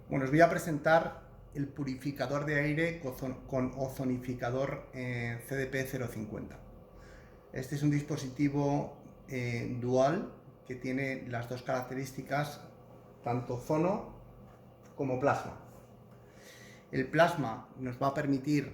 Bueno, os voy a presentar el purificador de aire con ozonificador CDP-050. Este es un dispositivo dual que tiene las dos características, tanto ozono como plasma. El plasma nos va a permitir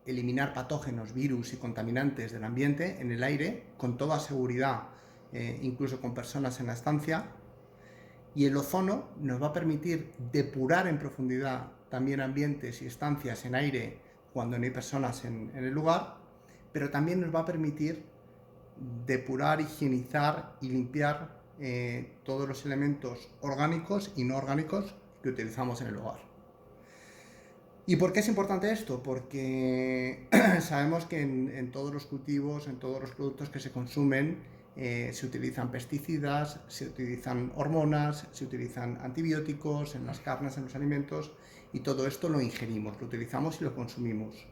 eliminar patógenos, virus y contaminantes del ambiente en el aire con toda seguridad, incluso con personas en la estancia. Y el ozono nos va a permitir depurar en profundidad también ambientes y estancias en aire cuando no hay personas en el lugar, pero también nos va a permitir depurar, higienizar y limpiar todos los elementos orgánicos y no orgánicos que utilizamos en el hogar. ¿Y por qué es importante esto? Porque sabemos que en todos los cultivos, en todos los productos que se consumen, se utilizan pesticidas, se utilizan hormonas, se utilizan antibióticos en las carnes, en los alimentos, y todo esto lo ingerimos, lo utilizamos y lo consumimos.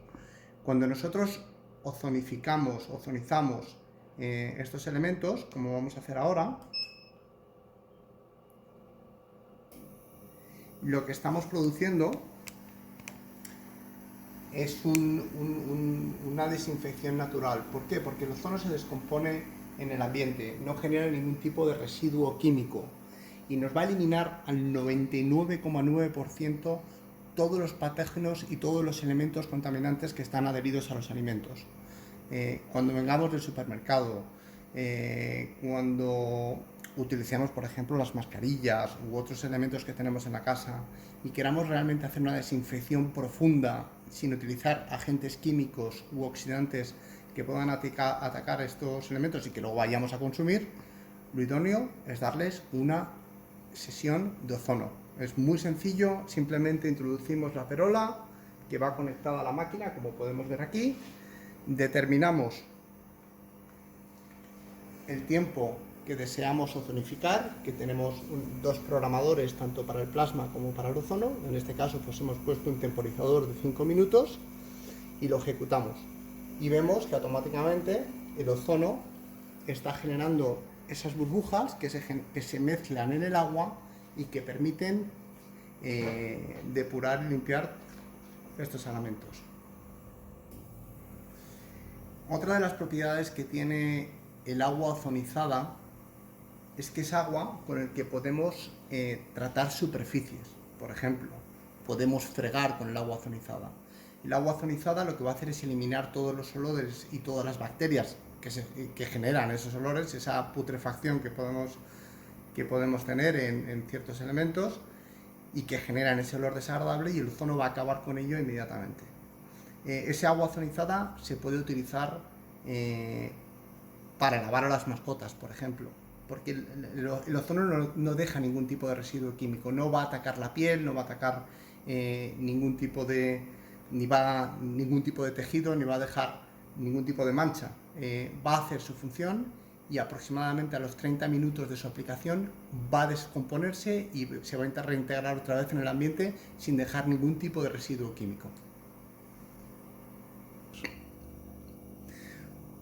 Cuando nosotros ozonizamos estos elementos, como vamos a hacer ahora, lo que estamos produciendo es una desinfección natural. ¿Por qué? Porque el ozono se descompone en el ambiente, no genera ningún tipo de residuo químico y nos va a eliminar al 99,9% todos los patógenos y todos los elementos contaminantes que están adheridos a los alimentos. Cuando vengamos del supermercado, cuando utilicemos, por ejemplo, las mascarillas u otros elementos que tenemos en la casa y queramos realmente hacer una desinfección profunda sin utilizar agentes químicos u oxidantes que puedan atacar estos elementos y que luego vayamos a consumir, lo idóneo es darles una sesión de ozono. Es muy sencillo, simplemente introducimos la perola que va conectada a la máquina, como podemos ver aquí, determinamos el tiempo que deseamos ozonificar, que tenemos dos programadores tanto para el plasma como para el ozono. En este caso pues hemos puesto un temporizador de 5 minutos y lo ejecutamos y vemos que automáticamente el ozono está generando esas burbujas que se mezclan en el agua y que permiten depurar y limpiar estos elementos. Otra de las propiedades que tiene el agua ozonizada es que es agua con el que podemos tratar superficies. Por ejemplo, podemos fregar con el agua ozonizada. El agua ozonizada lo que va a hacer es eliminar todos los olores y todas las bacterias que generan esos olores, esa putrefacción que podemos tener en ciertos elementos y que generan ese olor desagradable, y el ozono va a acabar con ello inmediatamente. Ese agua ozonizada se puede utilizar para lavar a las mascotas, por ejemplo, porque el ozono no deja ningún tipo de residuo químico, no va a atacar la piel, no va a atacar ningún tipo de tejido, ni va a dejar ningún tipo de mancha. Va a hacer su función y aproximadamente a los 30 minutos de su aplicación va a descomponerse y se va a reintegrar otra vez en el ambiente sin dejar ningún tipo de residuo químico.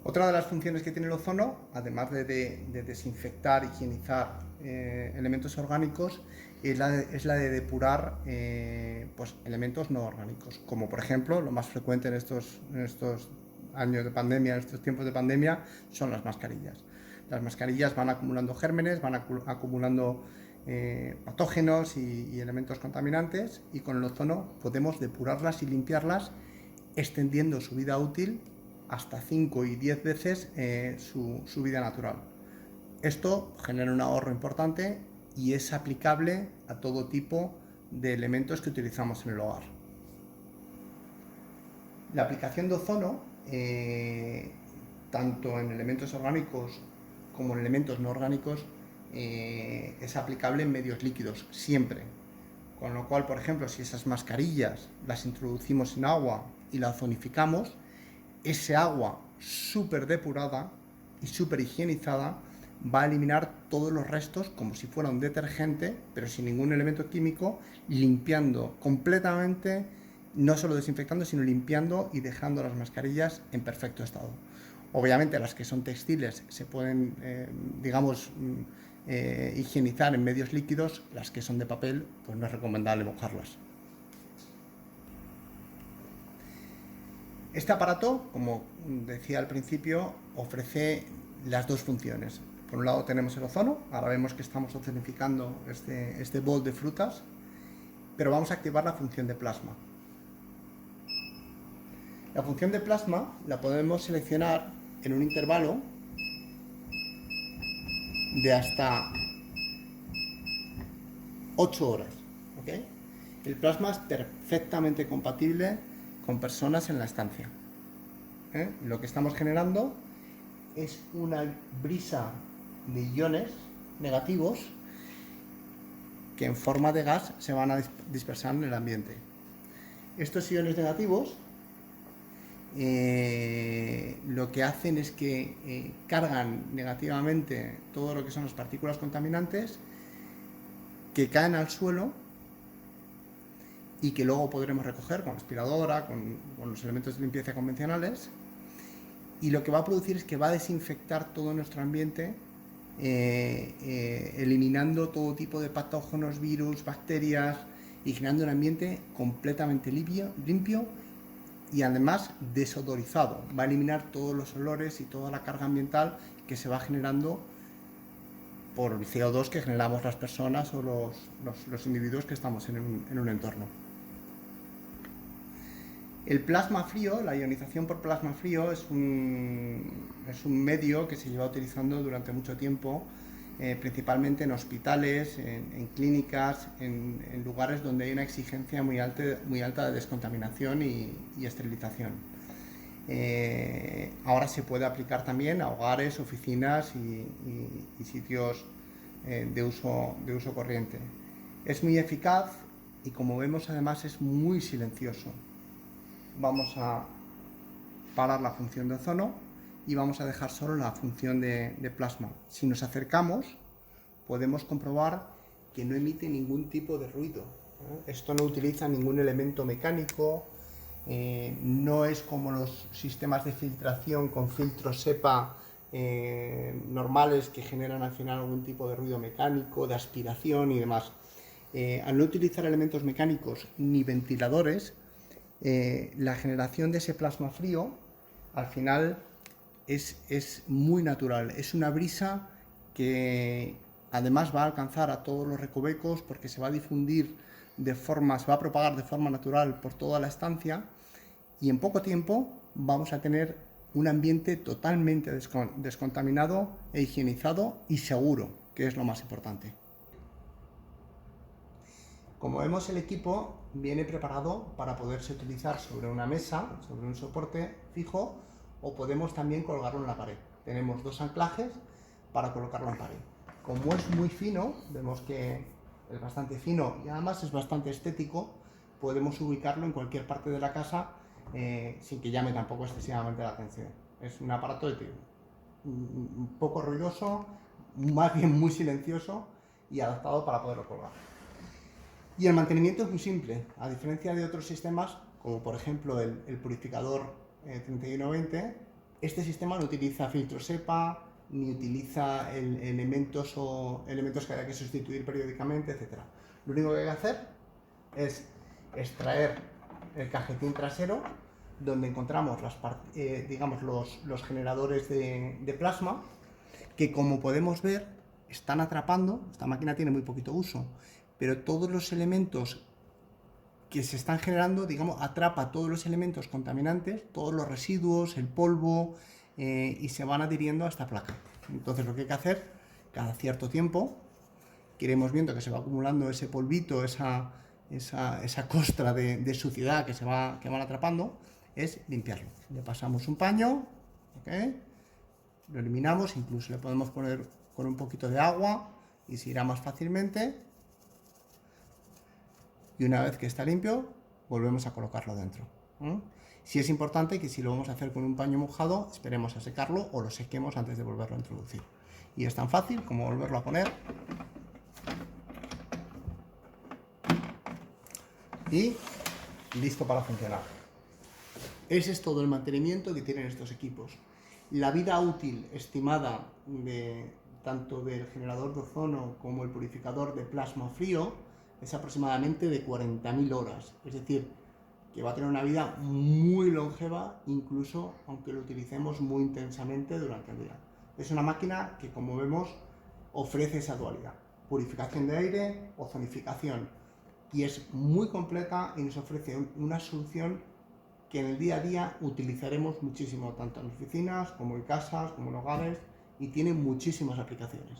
Otra de las funciones que tiene el ozono, además de desinfectar, higienizar elementos orgánicos, es la de depurar pues, elementos no orgánicos, como por ejemplo, lo más frecuente en estos años de pandemia, en estos tiempos de pandemia, son las mascarillas. Las mascarillas van acumulando gérmenes, van acumulando patógenos y elementos contaminantes, y con el ozono podemos depurarlas y limpiarlas, extendiendo su vida útil hasta 5 y 10 veces su vida natural. Esto genera un ahorro importante y es aplicable a todo tipo de elementos que utilizamos en el hogar. La aplicación de ozono, tanto en elementos orgánicos como en elementos no orgánicos, es aplicable en medios líquidos, siempre. Con lo cual, por ejemplo, si esas mascarillas las introducimos en agua y la ozonificamos, ese agua súper depurada y súper higienizada va a eliminar todos los restos como si fuera un detergente, pero sin ningún elemento químico, limpiando completamente, no solo desinfectando, sino limpiando y dejando las mascarillas en perfecto estado. Obviamente las que son textiles se pueden, higienizar en medios líquidos. Las que son de papel, pues no es recomendable mojarlas. Este aparato, como decía al principio, ofrece las dos funciones. Por un lado tenemos el ozono, ahora vemos que estamos ozonificando este bol de frutas, pero vamos a activar la función de plasma. La función de plasma la podemos seleccionar en un intervalo de hasta 8 horas. ¿Okay? El plasma es perfectamente compatible con personas en la estancia. Lo que estamos generando es una brisa de iones negativos que en forma de gas se van a dispersar en el ambiente. Estos iones negativos lo que hacen es que cargan negativamente todo lo que son las partículas contaminantes que caen al suelo y que luego podremos recoger con aspiradora, con los elementos de limpieza convencionales, y lo que va a producir es que va a desinfectar todo nuestro ambiente, eliminando todo tipo de patógenos, virus, bacterias, y generando un ambiente completamente limpio y además desodorizado. Va a eliminar todos los olores y toda la carga ambiental que se va generando por el CO2 que generamos las personas o los individuos que estamos en un entorno. El plasma frío, la ionización por plasma frío, es un medio que se lleva utilizando durante mucho tiempo, principalmente en hospitales, en clínicas, en lugares donde hay una exigencia muy alta de descontaminación y esterilización. Ahora se puede aplicar también a hogares, oficinas y sitios de uso corriente. Es muy eficaz y, como vemos, además es muy silencioso. Vamos a parar la función de ozono y vamos a dejar solo la función de plasma. Si nos acercamos, podemos comprobar que no emite ningún tipo de ruido. Esto no utiliza ningún elemento mecánico, no es como los sistemas de filtración con filtros SEPA normales que generan al final algún tipo de ruido mecánico, de aspiración y demás. Al no utilizar elementos mecánicos ni ventiladores, la generación de ese plasma frío al final es muy natural, es una brisa que además va a alcanzar a todos los recovecos porque se va a difundir se va a propagar de forma natural por toda la estancia, y en poco tiempo vamos a tener un ambiente totalmente descontaminado e higienizado y seguro, que es lo más importante. Como vemos, el equipo viene preparado para poderse utilizar sobre una mesa, sobre un soporte fijo, o podemos también colgarlo en la pared. Tenemos dos anclajes para colocarlo en pared. Como es muy fino, vemos que es bastante fino y además es bastante estético, podemos ubicarlo en cualquier parte de la casa sin que llame tampoco excesivamente la atención. Es un aparato un poco ruidoso, más bien muy silencioso y adaptado para poderlo colgar. Y el mantenimiento es muy simple, a diferencia de otros sistemas, como por ejemplo el purificador 3120, este sistema no utiliza filtros SEPA, ni utiliza elementos que haya que sustituir periódicamente, etc. Lo único que hay que hacer es extraer el cajetín trasero, donde encontramos los generadores de plasma, que, como podemos ver, están atrapando. Esta máquina tiene muy poquito uso, pero todos los elementos que se están generando, atrapa todos los elementos contaminantes, todos los residuos, el polvo, y se van adhiriendo a esta placa. Entonces, lo que hay que hacer, cada cierto tiempo, que iremos viendo que se va acumulando ese polvito, esa costra de suciedad que van atrapando, es limpiarlo. Le pasamos un paño, ¿okay? Lo eliminamos, incluso le podemos poner con un poquito de agua y se irá más fácilmente. Y una vez que está limpio, volvemos a colocarlo dentro. Sí es importante que, si lo vamos a hacer con un paño mojado, esperemos a secarlo o lo sequemos antes de volverlo a introducir. Y es tan fácil como volverlo a poner y listo para funcionar. Ese es todo el mantenimiento que tienen estos equipos. La vida útil estimada tanto del generador de ozono como el purificador de plasma frío es aproximadamente de 40.000 horas. Es decir, que va a tener una vida muy longeva, incluso aunque lo utilicemos muy intensamente durante el día. Es una máquina que, como vemos, ofrece esa dualidad: purificación de aire, ozonificación, y es muy completa y nos ofrece una solución que en el día a día utilizaremos muchísimo, tanto en oficinas como en casas, como en hogares, y tiene muchísimas aplicaciones.